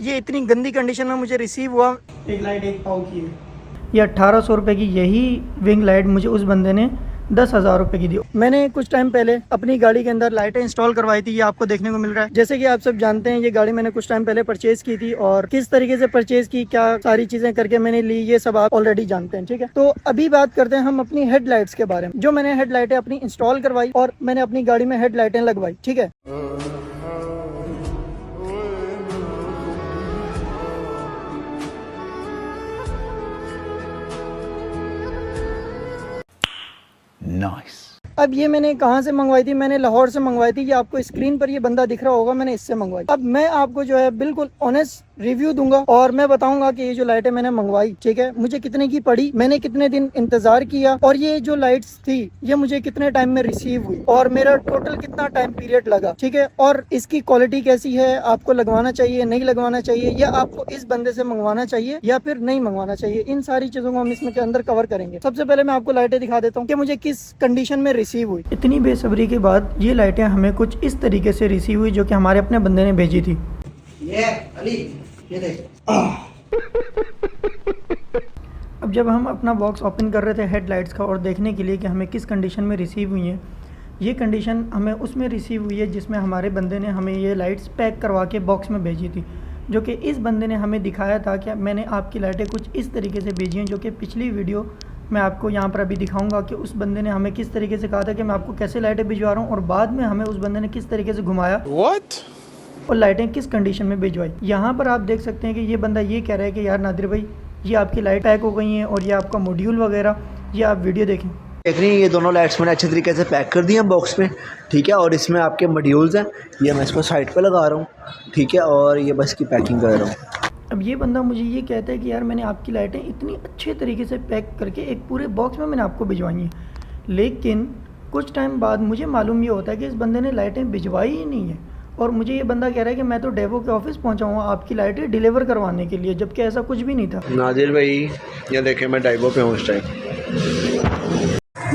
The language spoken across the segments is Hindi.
ये इतनी गंदी कंडीशन में मुझे रिसीव हुआ। एक लाइट 1 पाव की है, ये 1800 रुपये की यही विंग लाइट मुझे उस बंदे ने 10,000 रुपये की दी। मैंने कुछ टाइम पहले अपनी गाड़ी के अंदर लाइटें इंस्टॉल करवाई थी, ये आपको देखने को मिल रहा है। जैसे कि आप सब जानते हैं, ये गाड़ी मैंने कुछ टाइम पहले परचेज की थी और किस तरीके से परचेज की, क्या सारी चीजें करके मैंने ली, ये सब आप ऑलरेडी जानते हैं, ठीक है। तो अभी बात करते हैं हम अपनी हेडलाइट्स के बारे में। जो मैंने हेडलाइटें अपनी इंस्टॉल करवाई और मैंने अपनी गाड़ी में हेडलाइटें लगवाई, ठीक है। Nice. अब ये मैंने कहाँ से मंगवाई थी? मैंने लाहौर से मंगवाई थी। ये आपको स्क्रीन पर ये बंदा दिख रहा होगा, मैंने इससे मंगवाई। अब मैं आपको जो है बिल्कुल ऑनेस्ट रिव्यू दूंगा और मैं बताऊंगा कि ये जो लाइटें मैंने मंगवाई, ठीक है, मुझे कितने की पड़ी, मैंने कितने दिन इंतजार किया और ये जो लाइट्स थी ये मुझे कितने टाइम में रिसीव हुई और मेरा टोटल कितना टाइम पीरियड लगा, ठीक है। और इसकी क्वालिटी कैसी है, आपको लगवाना चाहिए नहीं लगवाना चाहिए, या आपको इस बंदे से मंगवाना चाहिए या फिर नहीं मंगवाना चाहिए, इन सारी चीजों को हम इसमें के अंदर कवर करेंगे। सबसे पहले मैं आपको लाइटें दिखा देता हूँ कि मुझे किस कंडीशन में रिसीव हुई। इतनी बेसब्री के बाद ये लाइटें हमें कुछ इस तरीके से रिसीव हुई जो कि हमारे अपने बंदे ने भेजी थी। ये अली, ये देख। अब जब हम अपना बॉक्स ओपन कर रहे थे हेडलाइट्स का और देखने के लिए कि हमें किस कंडीशन में रिसीव हुई है, ये कंडीशन हमें उसमें रिसीव हुई है जिसमें हमारे बंदे ने हमें ये लाइट्स पैक करवा के बॉक्स में भेजी थी, जो कि इस बंदे ने हमें दिखाया था कि मैंने आपकी लाइटें कुछ इस तरीके से भेजी हैं, जो कि पिछली वीडियो मैं आपको यहाँ पर अभी दिखाऊंगा कि उस बंदे ने हमें किस तरीके से कहा था कि मैं आपको कैसे लाइटें भिजवा रहा हूँ और बाद में हमें उस बंदे ने किस तरीके से घुमाया और लाइटें किस कंडीशन में भिजवाई। यहाँ पर आप देख सकते हैं कि ये बंदा ये कह रहा है कि यार नादिर भाई, ये आपकी लाइट पैक हो गई हैं और ये आपका मॉड्यूल वगैरह, ये आप वीडियो देखें। देख रही हैं, ये दोनों लाइट्स मैंने अच्छे तरीके से पैक कर दी हैं बॉक्स में, ठीक है। और इसमें आपके मॉड्यूल्स हैं, ये मैं इसको साइड पे लगा रहा हूँ, ठीक है। और ये बस की पैकिंग कर रहा हूँ। अब ये बंदा मुझे ये कहता है कि यार मैंने आपकी लाइटें इतनी अच्छे तरीके से पैक करके एक पूरे बॉक्स में मैंने आपको भिजवाई हैं, लेकिन कुछ टाइम बाद मुझे मालूम ये होता है कि इस बंदे ने लाइटें भिजवाई ही नहीं है और मुझे ये बंदा कह रहा है कि मैं तो डेवो के ऑफिस पहुंचा हूँ आपकी लाइटें डिलीवर करवाने के लिए, जबकि ऐसा कुछ भी नहीं था। नादिर भाई, ये देखें मैं डेवो पे हूँ इस टाइम।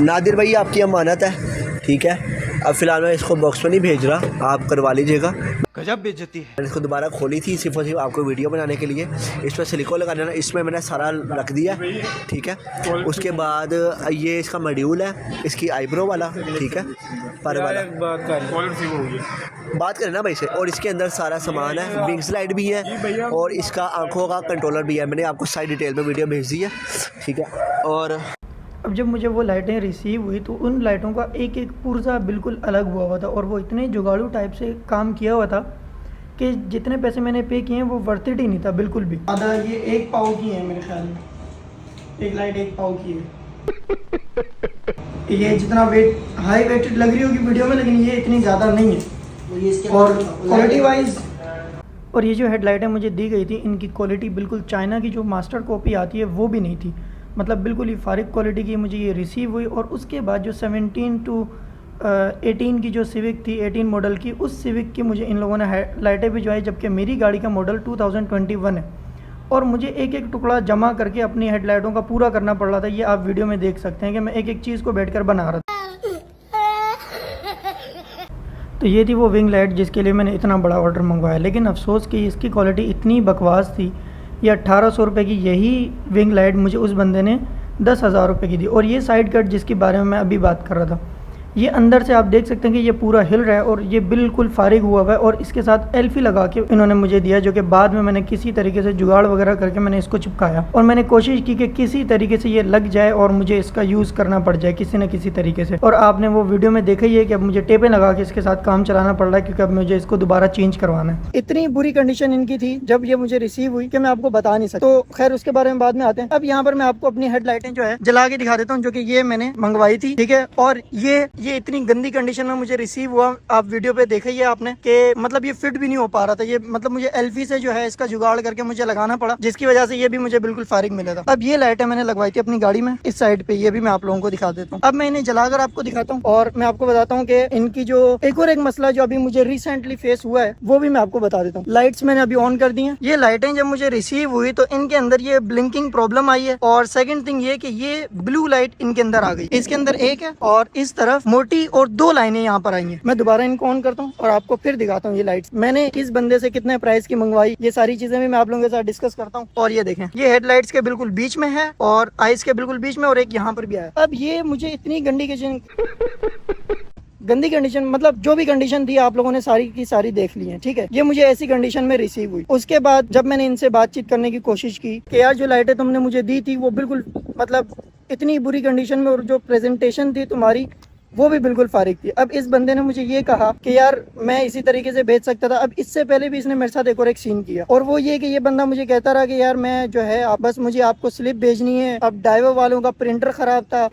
नादिर भाई आपकी अमानत है, ठीक है। अब फिलहाल मैं इसको बॉक्स में नहीं भेज रहा, आप करवा लीजिएगा। गजब बेइज्जती है। मैंने इसको दोबारा खोली थी सिर्फ और सिर्फ आपको वीडियो बनाने के लिए। इस पर सिलिकॉन लगाना है, इसमें मैंने सारा रख दिया, ठीक है। उसके बाद ये इसका मॉड्यूल है, इसकी आईब्रो वाला, ठीक है, पर वाला बात करें ना भाई से। और इसके अंदर सारा सामान है, विंग्स लाइट भी है और इसका आंखों का कंट्रोलर भी है। मैंने आपको सारी डिटेल में वीडियो भेज दी है, ठीक है। और अब जब मुझे वो लाइटें रिसीव हुई तो उन लाइटों का एक एक पुर्जा बिल्कुल अलग हुआ था और वो इतने जुगाड़ू टाइप से काम किया हुआ था कि जितने पैसे मैंने पे किए हैं वो वर्थ इट ही नहीं था बिल्कुल भी। आधा ये 1 पाव की है मेरे ख्याल में, एक लाइट 1 पाव की है। ये जितना वेट हाई वेटेड लग रही होगी वीडियो में, लेकिन ये इतनी ज़्यादा नहीं है। और क्वालिटी वाइज, और ये जो हेडलाइटें मुझे दी गई थी इनकी क्वालिटी बिल्कुल चाइना की जो मास्टर कॉपी आती है वो भी नहीं थी, मतलब बिल्कुल ही फारिग क्वालिटी की मुझे ये रिसीव हुई। और उसके बाद जो 17 to 18 की जो सिविक थी, 18 मॉडल की, उस सिविक की मुझे इन लोगों ने लाइटें भिजवाई, जबकि मेरी गाड़ी का मॉडल 2021 है और मुझे एक एक टुकड़ा जमा करके अपनी हेडलाइटों का पूरा करना पड़ रहा था। ये आप वीडियो में देख सकते हैं कि मैं एक एक चीज़ को बैठकर बना रहा था। तो ये थी वो विंग लाइट जिसके लिए मैंने इतना बड़ा ऑर्डर मंगवाया, लेकिन अफसोस कि इसकी क्वालिटी इतनी बकवास थी। ये 1800 रुपये की यही विंग लाइट मुझे उस बंदे ने 10,000 रुपये की दी। और ये साइड कट जिसके बारे में मैं अभी बात कर रहा था, ये अंदर से आप देख सकते हैं कि ये पूरा हिल रहा है और ये बिल्कुल फारिग हुआ हुआ है और इसके साथ एल्फी लगा के इन्होंने मुझे दिया, जो कि बाद में मैंने किसी तरीके से जुगाड़ वगैरह करके मैंने इसको चिपकाया और मैंने कोशिश की कि किसी तरीके से ये लग जाए और मुझे इसका यूज़ करना पड़ जाए किसी न किसी तरीके से। और आपने वो वीडियो में देखा ही है कि अब मुझे टेपें लगा के इसके साथ काम चलाना पड़ रहा है, क्योंकि अब मुझे इसको दोबारा चेंज करवाना है। इतनी बुरी कंडीशन इनकी थी जब ये मुझे रिसीव हुई कि मैं आपको बता नहीं सकता। तो खैर उसके बारे में बाद में आते हैं। अब यहाँ पर मैं आपको अपनी हेडलाइटें जो है जला के दिखा देता हूँ, जो कि ये मैंने मंगवाई थी, ठीक है। और ये इतनी गंदी कंडीशन में मुझे रिसीव हुआ, आप वीडियो पे देखा ही है आपने कि मतलब ये फिट भी नहीं हो पा रहा था। ये मतलब मुझे एल्फी से जो है इसका जुगाड़ करके मुझे लगाना पड़ा, जिसकी वजह से ये भी मुझे बिल्कुल फारिग मिला था। अब ये लाइटें मैंने लगवाई थी अपनी गाड़ी में इस साइड पे, ये भी मैं आप लोगों को दिखा देता हूँ। अब मैं इन्हें जलाकर आपको दिखाता हूँ और मैं आपको बताता हूँ कि इनकी जो एक मसला जो अभी मुझे रिसेंटली फेस हुआ है वो भी मैं आपको बता देता हूँ। लाइट्स मैंने अभी ऑन कर दी है। ये लाइटें जब मुझे रिसीव हुई तो इनके अंदर ये ब्लिंकिंग प्रॉब्लम आई है और सेकंड थिंग ये कि ये ब्लू लाइट इनके अंदर आ गई। इसके अंदर एक है और इस तरफ मोटी और 2 लाइनें यहाँ पर आई हैं। मैं दोबारा इनको ऑन करता हूँ और आपको फिर दिखाता हूँ ये लाइट्स मैंने किस बंदे से कितने प्राइस की मंगवाई, ये सारी चीजें भी मैं आप लोगों के साथ डिस्कस करता हूँ। और ये देखें, ये हेडलाइट्स के बिल्कुल बीच में है और आइस के बिल्कुल बीच में, और एक यहाँ पर भी आया। अब ये मुझे इतनी गंदी कंडीशन, मतलब जो भी कंडीशन थी आप लोगों ने सारी की सारी देख ली है, ठीक है। ये मुझे ऐसी कंडीशन में रिसीव हुई। उसके बाद जब मैंने इनसे बातचीत करने की कोशिश की कि यार जो लाइटें तुमने मुझे दी थी वो बिल्कुल मतलब इतनी बुरी कंडीशन में, और जो प्रेजेंटेशन थी तुम्हारी वो भी बिल्कुल फारिग थी। अब इस बंदे ने मुझे ये कहा कि यार मैं इसी तरीके से भेज सकता था। अब इससे पहले भी इसने मेरे साथ एक और एक सीन किया, और वो ये कि ये बंदा मुझे कहता रहा कि यार मैं जो है बस मुझे आपको स्लिप भेजनी है। अब ड्राइवर वालों का प्रिंटर खराब था।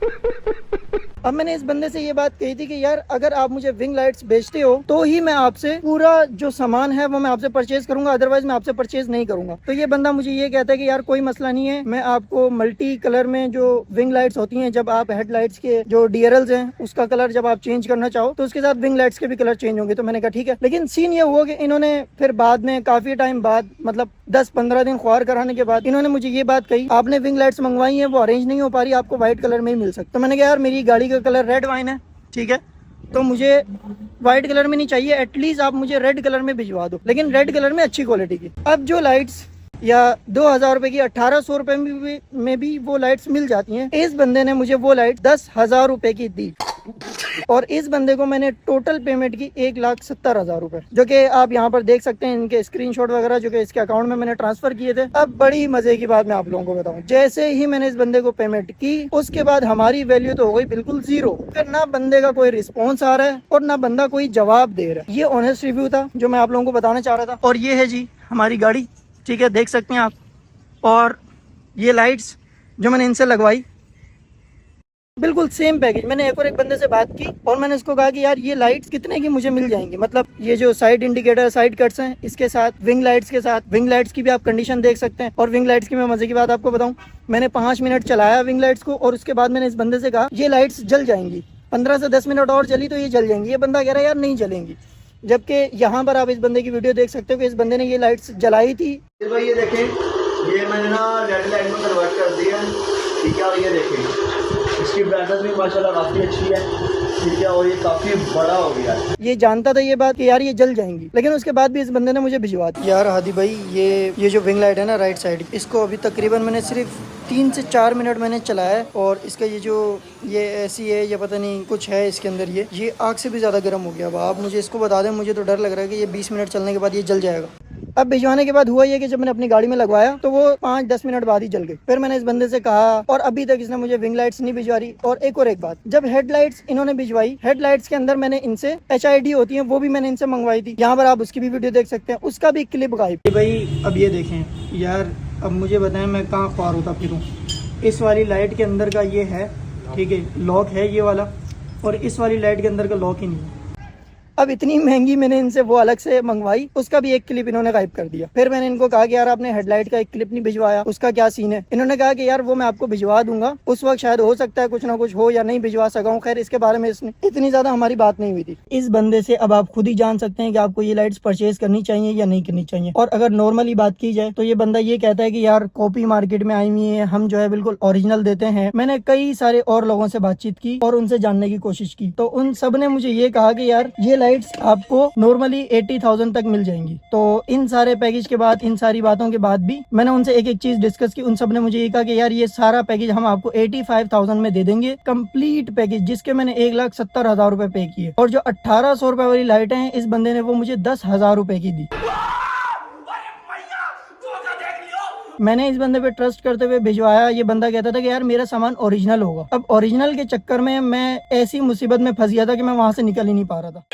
अब मैंने इस बंदे से ये बात कही थी कि यार अगर आप मुझे विंग लाइट्स बेचते हो तो ही मैं आपसे पूरा जो सामान है वो मैं आपसे परचेज करूंगा, अदरवाइज मैं आपसे परचेज नहीं करूंगा। तो ये बंदा मुझे ये कहता है कि यार कोई मसला नहीं है, मैं आपको मल्टी कलर में जो विंग लाइट्स होती हैं, जब आप हेडलाइट्स के जो DRLs हैं उसका कलर जब आप चेंज करना चाहो तो उसके साथ विंग लाइट्स के भी कलर चेंज होंगे। तो मैंने कहा ठीक है। लेकिन सीन ये हुआ कि इन्होंने फिर बाद में काफी टाइम बाद, मतलब 10-15 दिन ख्वार कराने के बाद इन्होंने मुझे ये बात कही, आपने विंग लाइट्स मंगवाई है वो अरेंज नहीं हो पा रही, आपको व्हाइट कलर में ही मिल सकता। तो मैंने कहा यार मेरी गाड़ी का कलर रेड वाइन है, ठीक है, तो मुझे व्हाइट कलर में नहीं चाहिए, एटलीस्ट आप मुझे रेड कलर में भिजवा दो, लेकिन रेड कलर में अच्छी क्वालिटी की। अब जो लाइट्स या 2000 रुपए की 1800 रुपए में भी वो लाइट्स मिल जाती हैं, इस बंदे ने मुझे वो लाइट 10,000 रुपए की दी, और इस बंदे को मैंने टोटल पेमेंट की 1,70,000 रुपए, जो कि आप यहाँ पर देख सकते हैं इनके स्क्रीनशॉट वगैरह जो कि इसके अकाउंट में मैंने ट्रांसफर किए थे। अब बड़ी मजे की बात मैं आप लोगों को बताऊं, जैसे ही मैंने इस बंदे को पेमेंट की उसके बाद हमारी वैल्यू तो हो गई बिल्कुल 0। फिर ना बंदे का कोई रिस्पॉन्स आ रहा है और ना बंदा कोई जवाब दे रहा है। ये ऑनेस्ट रिव्यू था जो मैं आप लोगों को बताना चाह रहा था। और ये है जी हमारी गाड़ी, ठीक है, देख सकते हैं आप। और ये लाइट्स जो मैंने इनसे लगवाई बिल्कुल सेम पैकेज। मैंने एक और एक बंदे से बात की और मैंने उसको कहा कि यार ये लाइट्स कितने की मुझे मिल जाएंगी, मतलब ये जो साइड इंडिकेटर साइड कट्स हैं इसके साथ विंग लाइट्स के साथ, विंग लाइट्स की भी आप कंडीशन देख सकते हैं। और विंग लाइट्स की मैं मजे की बात आपको बताऊं, मैंने 5 मिनट चलाया विंग लाइट्स को और उसके बाद मैंने इस बंदे से कहा ये लाइट्स जल जाएंगी, 15 से 10 मिनट और चली तो ये जल जाएंगी। ये बंदा कह रहा है यार नहीं जलेंगी, जबकि यहाँ पर आप इस बंदे की वीडियो देख सकते हो कि इस बंदे ने ये लाइट्स जलाई थी। ये देखें, ये मैंने ना रेड लाइट में कन्वर्ट कर दिया, ठीक है। और ये देखें इसकी ब्राइटनेस भी माशाल्लाह काफ़ी अच्छी है, ठीक है, और ये काफ़ी बड़ा हो गया है। ये जानता था ये बात कि यार ये जल जाएंगी, लेकिन उसके बाद भी इस बंदे ने मुझे भिजवा दिया। यार हादी भाई ये जो विंग लाइट है ना राइट साइड, इसको अभी तकरीबन मैंने सिर्फ 3 से 4 मिनट मैंने चलाया है, और इसका ये ऐसी है, ये पता नहीं कुछ है इसके अंदर, ये आग से भी ज़्यादा गर्म हो गया। अब आप मुझे इसको बता दें, मुझे तो डर लग रहा है कि ये 20 मिनट चलने के बाद ये जल जाएगा। अब भिजवाने के बाद हुआ ये कि जब मैंने अपनी गाड़ी में लगवाया तो वो 5-10 मिनट बाद ही जल गई। फिर मैंने इस बंदे से कहा और अभी तक इसने मुझे विंग लाइट्स नहीं भिजवा रही। और एक बात, जब हेडलाइट्स इन्होंने भिजवाई, हेडलाइट्स के अंदर मैंने इनसे HID होती है वो भी मैंने इनसे मंगवाई थी। यहाँ पर आप उसकी भी वीडियो देख सकते हैं, उसका भी क्लिप गायब। भाई अब ये देखें यार, अब मुझे बताएं मैं कहाँ ख्वार होता फिरूँ। इस वाली लाइट के अंदर का ये है, ठीक है, लॉक है ये वाला, और इस वाली लाइट के अंदर का लॉक ही नहीं है। अब इतनी महंगी मैंने इनसे वो अलग से मंगवाई, उसका भी एक क्लिप इन्होंने गायब कर दिया। फिर मैंने इनको कहा कि यार आपने हेडलाइट का एक क्लिप नहीं भिजवाया, उसका क्या सीन है। इन्होंने कहा कि यार वो मैं आपको भिजवा दूंगा, उस वक्त शायद हो सकता है कुछ ना कुछ हो या नहीं भिजवा सका हूँ। खैर इसके बारे में इतनी ज्यादा हमारी बात नहीं हुई थी। इस बंदे से अब आप खुद ही जान सकते हैं कि आपको ये लाइट्स परचेज करनी चाहिए या नहीं करनी चाहिए। और अगर नॉर्मली बात की जाए तो ये बंदा ये कहता है कि यार कॉपी मार्केट में आई हुई है, हम जो है बिल्कुल ओरिजिनल देते हैं। मैंने कई सारे और लोगों से बातचीत की और उनसे जानने की कोशिश की, तो उन सब ने मुझे ये कहा कि यार ये लाइट्स आपको नॉर्मली 80,000 तक मिल जाएंगी। तो इन सारे पैकेज के बाद, इन सारी बातों के बाद भी मैंने उनसे एक एक चीज डिस्कस की। उन सब ने मुझे ये कहा कि यार ये सारा पैकेज हम आपको 85,000 में दे देंगे, कंप्लीट पैकेज, जिसके मैंने 1,70,000 रुपए पे किए। और जो 1800 रुपए वाली लाइटें हैं इस बंदे ने वो मुझे 10,000 रुपए की दी। मैंने इस बंदे पे ट्रस्ट करते हुए भिजवाया। ये बंदा कहता था कि यार मेरा सामान ओरिजिनल होगा। अब ओरिजिनल के चक्कर में मैं ऐसी मुसीबत में फंस गया था कि मैं वहां से निकल ही नहीं पा रहा था।